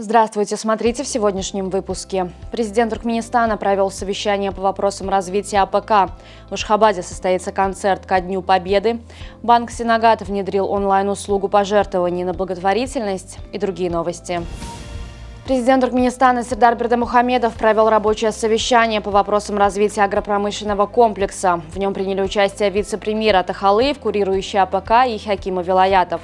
Здравствуйте, смотрите в сегодняшнем выпуске. Президент Туркменистана провел совещание по вопросам развития АПК. В Ашхабаде состоится концерт ко Дню Победы. Банк Сенагат внедрил онлайн-услугу пожертвований на благотворительность и другие новости. Президент Туркменистана Сердар Бердымухамедов провел рабочее совещание по вопросам развития агропромышленного комплекса. В нем приняли участие вице-премьер Атахалыев, курирующий АПК, и Хакимов Вилаятов.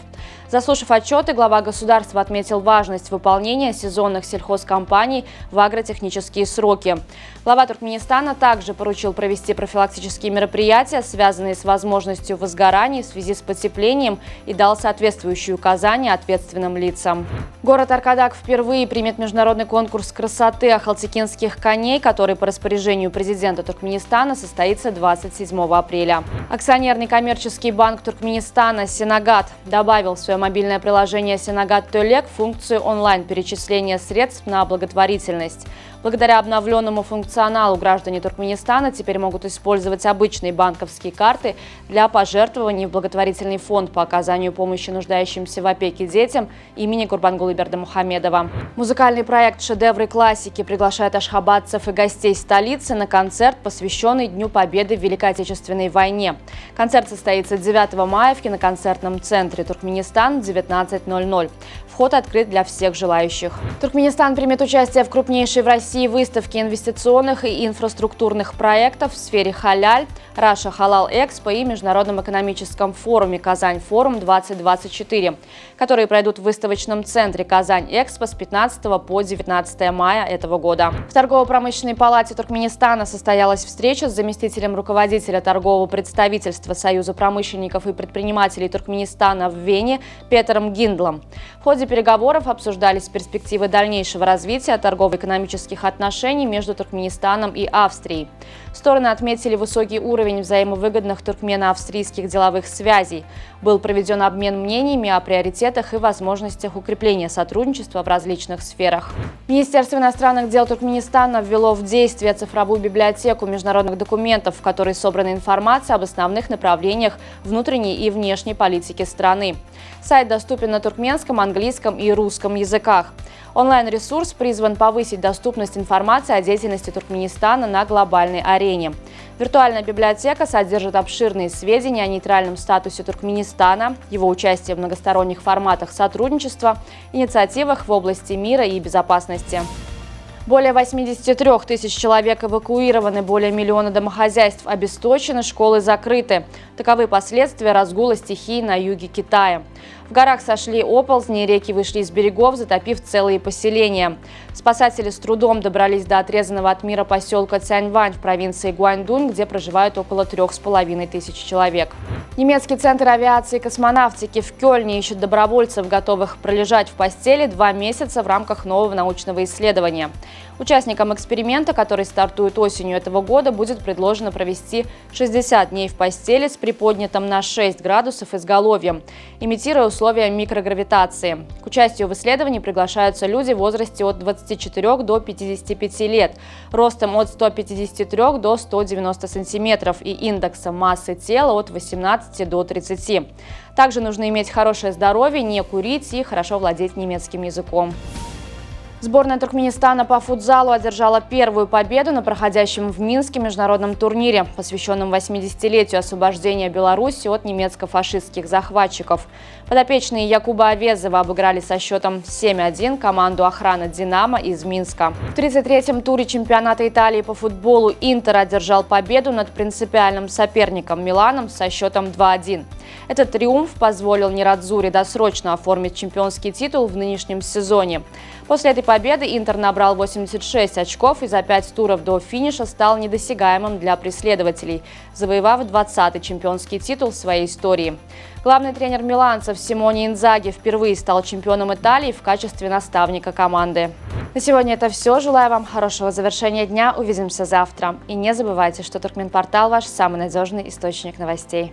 Заслушав отчеты, глава государства отметил важность выполнения сезонных сельхозкомпаний в агротехнические сроки. Глава Туркменистана также поручил провести профилактические мероприятия, связанные с возможностью возгораний в связи с потеплением, и дал соответствующие указания ответственным лицам. Город Аркадак впервые примет международный конкурс красоты ахалтекинских коней, который по распоряжению президента Туркменистана состоится 27 апреля. Акционерный коммерческий банк Туркменистана «Сенагат» добавил в свое мобильное приложение «Сенагат Төлек» функцию онлайн-перечисления средств на благотворительность. Благодаря обновленному функционалу граждане Туркменистана теперь могут использовать обычные банковские карты для пожертвований в благотворительный фонд по оказанию помощи нуждающимся в опеке детям имени Гурбангулы Бердымухамедова. Музыкальный проект «Шедевры классики» приглашает ашхабадцев и гостей столицы на концерт, посвященный Дню Победы в Великой Отечественной войне. Концерт состоится 9 мая в киноконцертном центре «Туркменистан» в 19:00. Вход открыт для всех желающих. Туркменистан примет участие в крупнейшей в России выставке инвестиционных и инфраструктурных проектов в сфере халяль, Раша Халал Экспо и Международном экономическом форуме Казань-Форум-2024, которые пройдут в выставочном центре Казань-Экспо с 15 по 19 мая этого года. В торгово-промышленной палате Туркменистана состоялась встреча с заместителем руководителя торгового представительства Союза промышленников и предпринимателей Туркменистана в Вене Петером Гиндлом. В ходе переговоров обсуждались перспективы дальнейшего развития торгово-экономических отношений между Туркменистаном и Австрией. Стороны отметили высокий уровень взаимовыгодных туркмено-австрийских деловых связей. Был проведен обмен мнениями о приоритетах и возможностях укрепления сотрудничества в различных сферах. Министерство иностранных дел Туркменистана ввело в действие цифровую библиотеку международных документов, в которой собрана информация об основных направлениях внутренней и внешней политики страны. Сайт доступен на туркменском, английском и русском языках. Онлайн-ресурс призван повысить доступность информации о деятельности Туркменистана на глобальной арене. Виртуальная библиотека содержит обширные сведения о нейтральном статусе Туркменистана, его участии в многосторонних форматах сотрудничества, инициативах в области мира и безопасности. Более 83 тысяч человек эвакуированы, более миллиона домохозяйств обесточены, школы закрыты. Таковы последствия разгула стихий на юге Китая. В горах сошли оползни, реки вышли из берегов, затопив целые поселения. Спасатели с трудом добрались до отрезанного от мира поселка Цяньвань в провинции Гуаньдунь, где проживают около 3500 человек. Немецкий центр авиации и космонавтики в Кёльне ищет добровольцев, готовых пролежать в постели 2 месяца в рамках нового научного исследования. Участникам эксперимента, который стартует осенью этого года, будет предложено провести 60 дней в постели с приподнятым на 6 градусов изголовьем, имитируя условия микрогравитации. К участию в исследовании приглашаются люди в возрасте от 24 до 55 лет, ростом от 153 до 190 сантиметров и индексом массы тела от 18 до 30. Также нужно иметь хорошее здоровье, не курить и хорошо владеть немецким языком. Сборная Туркменистана по футзалу одержала первую победу на проходящем в Минске международном турнире, посвященном 80-летию освобождения Беларуси от немецко-фашистских захватчиков. Подопечные Якуба Авезова обыграли со счетом 7-1 команду охраны «Динамо» из Минска. В 33-м туре чемпионата Италии по футболу «Интер» одержал победу над принципиальным соперником Миланом со счетом 2-1. Этот триумф позволил Нерадзури досрочно оформить чемпионский титул в нынешнем сезоне. После этой победы «Интер» набрал 86 очков и за 5 туров до финиша стал недосягаемым для преследователей, завоевав 20-й чемпионский титул в своей истории. Главный тренер миланцев Симоне Инзаги впервые стал чемпионом Италии в качестве наставника команды. На сегодня это все. Желаю вам хорошего завершения дня. Увидимся завтра. И не забывайте, что Туркменпортал – ваш самый надежный источник новостей.